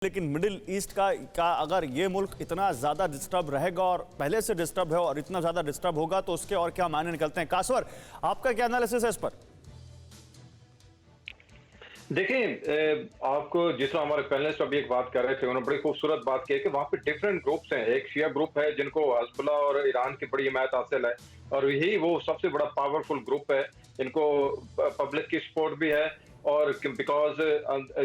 लेकिन middle east का अगर ये मुल्क इतना ज़्यादा डिस्टर्ब रहेगा और पहले से डिस्टर्ब है और इतना ज़्यादा डिस्टर्ब होगा तो उसके और क्या मायने निकलते हैं। कासवर, आपका क्या एनालिसिस है इस पर? देखिए, आपको जिस तरह हमारे पैनलिस्ट अभी एक बात कर रहे थे, उन्होंने बड़ी खूबसूरत बात की है कि वहाँ पे डिफरेंट ग्रुप्स हैं। एक शिया ग्रुप है जिनको हिज़्बुल्लाह और ईरान की बड़ी हिमायत हासिल है और यही वो सबसे बड़ा पावरफुल ग्रुप है। इनको पब्लिक की सपोर्ट भी है और बिकॉज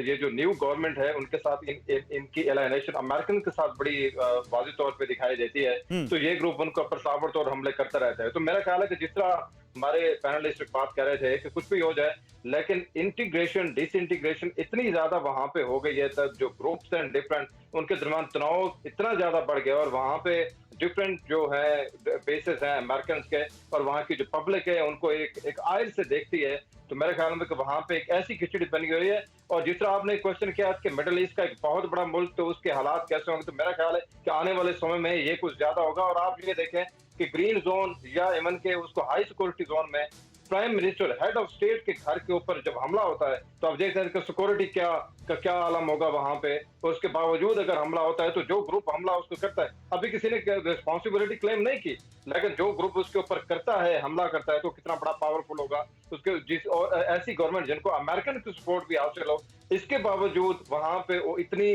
ये जो न्यू गवर्नमेंट है उनके साथ इनकी एलाइनेशन अमेरिकन के साथ बड़ी वाज़ेह तौर पे दिखाई देती है। तो ये ग्रुप उनको परसावर तौर हमले करता रहता है। तो मेरा ख्याल है कि जिस तरह हमारे पैनलिस्ट बात कर रहे थे कि कुछ भी हो जाए, लेकिन इंटीग्रेशन डिसइंटीग्रेशन इतनी ज्यादा वहां पे हो गई है, तब जो ग्रुप्स हैं डिफरेंट उनके दरमियान तनाव इतना ज्यादा बढ़ गया और वहां पे डिफरेंट जो है बेसिस हैं अमेरिकन के और वहां की जो पब्लिक है उनको एक आयल से देखती है। तो मेरे ख्याल में कि वहां पे एक ऐसी खिचड़ी बनी हुई है। और जिस तरह आपने क्वेश्चन किया कि मिडिल ईस्ट का एक बहुत बड़ा मुल्क, तो उसके हालात कैसे होंगे, तो मेरा ख्याल है कि आने वाले समय में ये कुछ ज्यादा होगा। और आप ये देखें कि ग्रीन जोन या यमन के उसको हाई सिक्योरिटी जोन में prime minister head of state के घर के ऊपर जब हमला होता है तो आप देखते हैं कि सिक्योरिटी क्या आलम होगा वहां पे। तो उसके बावजूद अगर हमला होता है तो जो ग्रुप हमला उसको करता है, अभी किसी ने रिस्पॉन्सिबिलिटी क्लेम नहीं की, लेकिन जो ग्रुप उसके ऊपर करता है, हमला करता है, तो कितना बड़ा पावरफुल होगा उसके जिस और ऐसी गवर्नमेंट जिनको अमेरिकन की सपोर्ट भी हासिल हो, इसके बावजूद वहां पे वो इतनी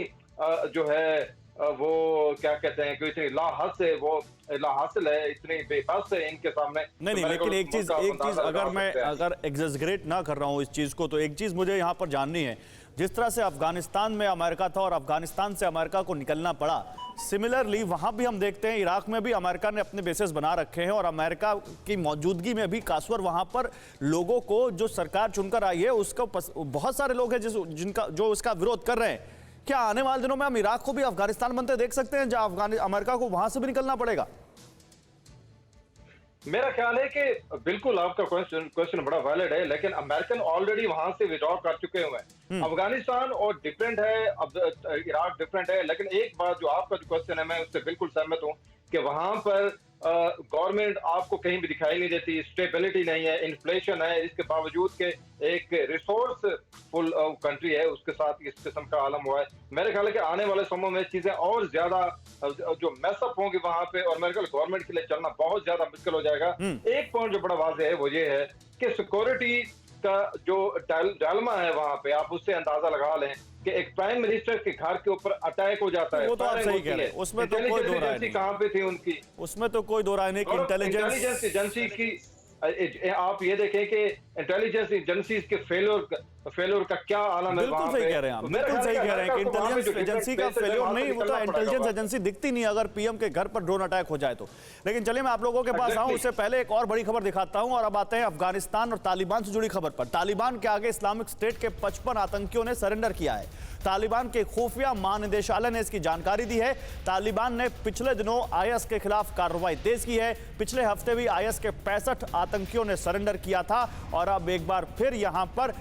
जो है वो क्या कहते हैं कि इतनी लाहासिल है, इतनी बेबस है इनके सामने। नहीं, लेकिन एक चीज अगर एग्जेजरेट ना कर रहा हूं इस चीज को, तो एक चीज मुझे यहां पर जाननी है। जिस तरह से अफगानिस्तान में अमेरिका था और अफगानिस्तान से अमेरिका को निकलना पड़ा, सिमिलरली वहां भी हम देखते हैं इराक में भी अमेरिका ने अपने बेसेस बना रखे हैं और अमेरिका की मौजूदगी में भी कासवर वहां पर लोगों को जो सरकार चुनकर आई है उसका बहुत सारे लोग हैं जिनका जो उसका विरोध कर रहे हैं। क्या आने वाले दिनों में हम इराक को भी अफगानिस्तान बनते देख सकते हैं जहां अमेरिका को वहां से भी निकलना पड़ेगा? मेरा ख्याल है कि बिल्कुल आपका क्वेश्चन बड़ा वैलिड है, लेकिन अमेरिकन ऑलरेडी वहां से विड्रॉ कर चुके हुए हैं। अफगानिस्तान और डिफरेंट है, इराक डिफरेंट है, लेकिन एक बात जो आपका जो क्वेश्चन है मैं उससे बिल्कुल सहमत हूं कि वहां पर गवर्नमेंट आपको कहीं भी दिखाई नहीं देती, स्टेबिलिटी नहीं है, इन्फ्लेशन है, इसके बावजूद के एक रिसोर्स फुल कंट्री है, उसके साथ इस किस्म का आलम हुआ है। मेरे ख्याल है कि आने वाले समय में चीजें और ज्यादा जो मैसअप होंगे वहां पे और मेरे ख्याल गवर्नमेंट के लिए चलना बहुत ज्यादा मुश्किल हो जाएगा। एक पॉइंट जो बड़ा वाज़ेह है वो ये है कि सिक्योरिटी का जो डायलमा है वहां पे, आप उससे अंदाजा लगा लें कि एक प्राइम मिनिस्टर के घर के ऊपर अटैक हो जाता है। वो तो आप सही कह रहे हैं, उसमें तो कोई दो राय नहीं। कहां पे थी उनकी, उसमें तो कोई दो राय नहीं कि इंटेलिजेंस एजेंसी की आप ये देखें कि इंटेलिजेंस एजेंसीज के फेलियर का क्या आलम है। बिल्कुल सही कह रहे हैं आप, बिल्कुल सही कह रहे हैं कि इंटेलिजेंस एजेंसी का फेलियर नहीं, वो तो इंटेलिजेंस एजेंसी दिखती नहीं अगर पीएम के घर पर ड्रोन अटैक हो जाए तो। लेकिन चलिए मैं आप लोगों के पास आऊं, उससे पहले एक और बड़ी खबर दिखाता हूं और अब आते हैं अफगानिस्तान और तालिबान से जुड़ी खबर पर। तालिबान के आगे इस्लामिक स्टेट के 55 आतंकियों ने सरेंडर किया है। तालिबान के खुफिया महानिदेशालय ने इसकी जानकारी दी है। तालिबान ने पिछले दिनों आईएस के खिलाफ कार्रवाई तेज की है। पिछले हफ्ते भी आईएस के 65 आतंकियों ने सरेंडर किया था और अब एक बार फिर यहां पर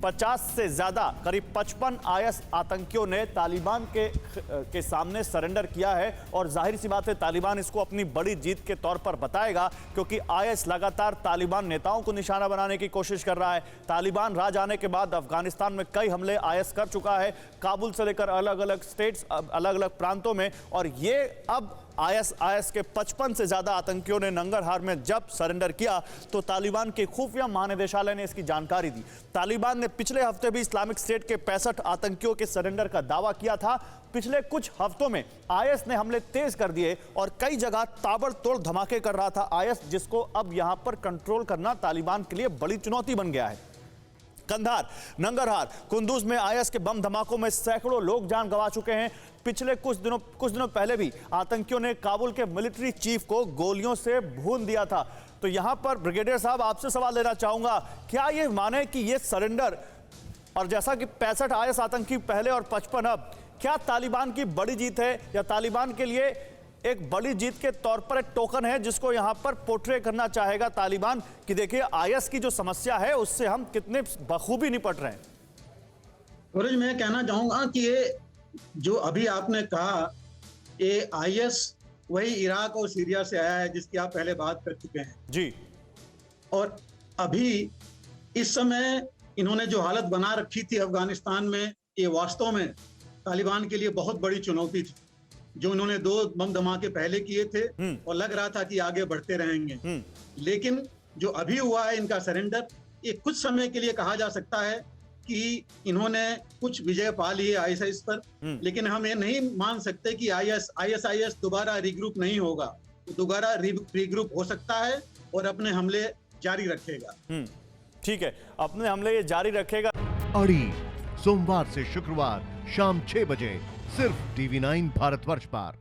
50 से ज्यादा करीब 55 आईएस आतंकियों ने तालिबान के सामने सरेंडर किया है। और जाहिर सी बात है तालिबान इसको अपनी बड़ी जीत के तौर पर बताएगा, क्योंकि आईएस लगातार तालिबान नेताओं को निशाना बनाने की कोशिश कर रहा है। तालिबान राज आने के बाद अफगानिस्तान में कई हमले आईएस कर चुका है, काबुल से लेकर अलग अलग स्टेट्स, अलग अलग प्रांतों में। और ये अब आईएस के 55 से ज्यादा आतंकियों ने नंगरहार में जब सरेंडर किया तो तालिबान के खुफिया महानिदेशालय ने इसकी जानकारी दी। तालिबान ने पिछले हफ्ते भी इस्लामिक स्टेट के 65 आतंकियों के सरेंडर का दावा किया था। पिछले कुछ हफ्तों में आईएस ने हमले तेज कर दिए और कई जगह ताबड़तोड़ धमाके कर रहा था आईएस, जिसको अब यहां पर कंट्रोल करना तालिबान के लिए बड़ी चुनौती बन गया है। कंधार, नंगरहार, कुंदूज में आईएस के बम धमाकों में सैकड़ों लोग जान गंवा चुके हैं। पिछले कुछ दिनों पहले भी आतंकियों ने काबुल के मिलिट्री चीफ को गोलियों से भून दिया था। तो यहां पर ब्रिगेडियर साहब आपसे सवाल लेना चाहूंगा, क्या ये माने कि ये सरेंडर और जैसा कि 65 आईएस आतंकी पहले और 55 अब, क्या तालिबान की बड़ी जीत है या तालिबान के लिए एक बड़ी जीत के तौर पर एक टोकन है जिसको यहां पर पोर्ट्रे करना चाहेगा तालिबान कि देखिए आईएस की जो समस्या है उससे हम कितने बखूबी निपट रहे हैं? सूरज, मैं कहना चाहूंगा कि ये जो अभी आपने कहा, ये आईएस वही इराक और सीरिया से आया है जिसकी आप पहले बात कर चुके हैं जी। और अभी इस समय इन्होंने जो हालत बना रखी थी अफगानिस्तान में, ये वास्तव में तालिबान के लिए बहुत बड़ी चुनौती थी। जो उन्होंने 2 बम धमाके पहले किए थे और लग रहा था कि आगे बढ़ते रहेंगे, लेकिन जो अभी हुआ है इनका सरेंडर, ये कुछ समय के लिए कहा जा सकता है कि इन्होंने कुछ विजय पा ली है आईएसआईएस पर, लेकिन हम ये नहीं मान सकते कि आईएसआईएस दोबारा रिग्रुप नहीं होगा। दोबारा रिग्रुप हो सकता है और अपने हमले जारी रखेगा। ठीक है, अपने हमले ये जारी रखेगा। अड़ी सोमवार से शुक्रवार शाम 6 बजे सिर्फ TV9 भारतवर्ष पर।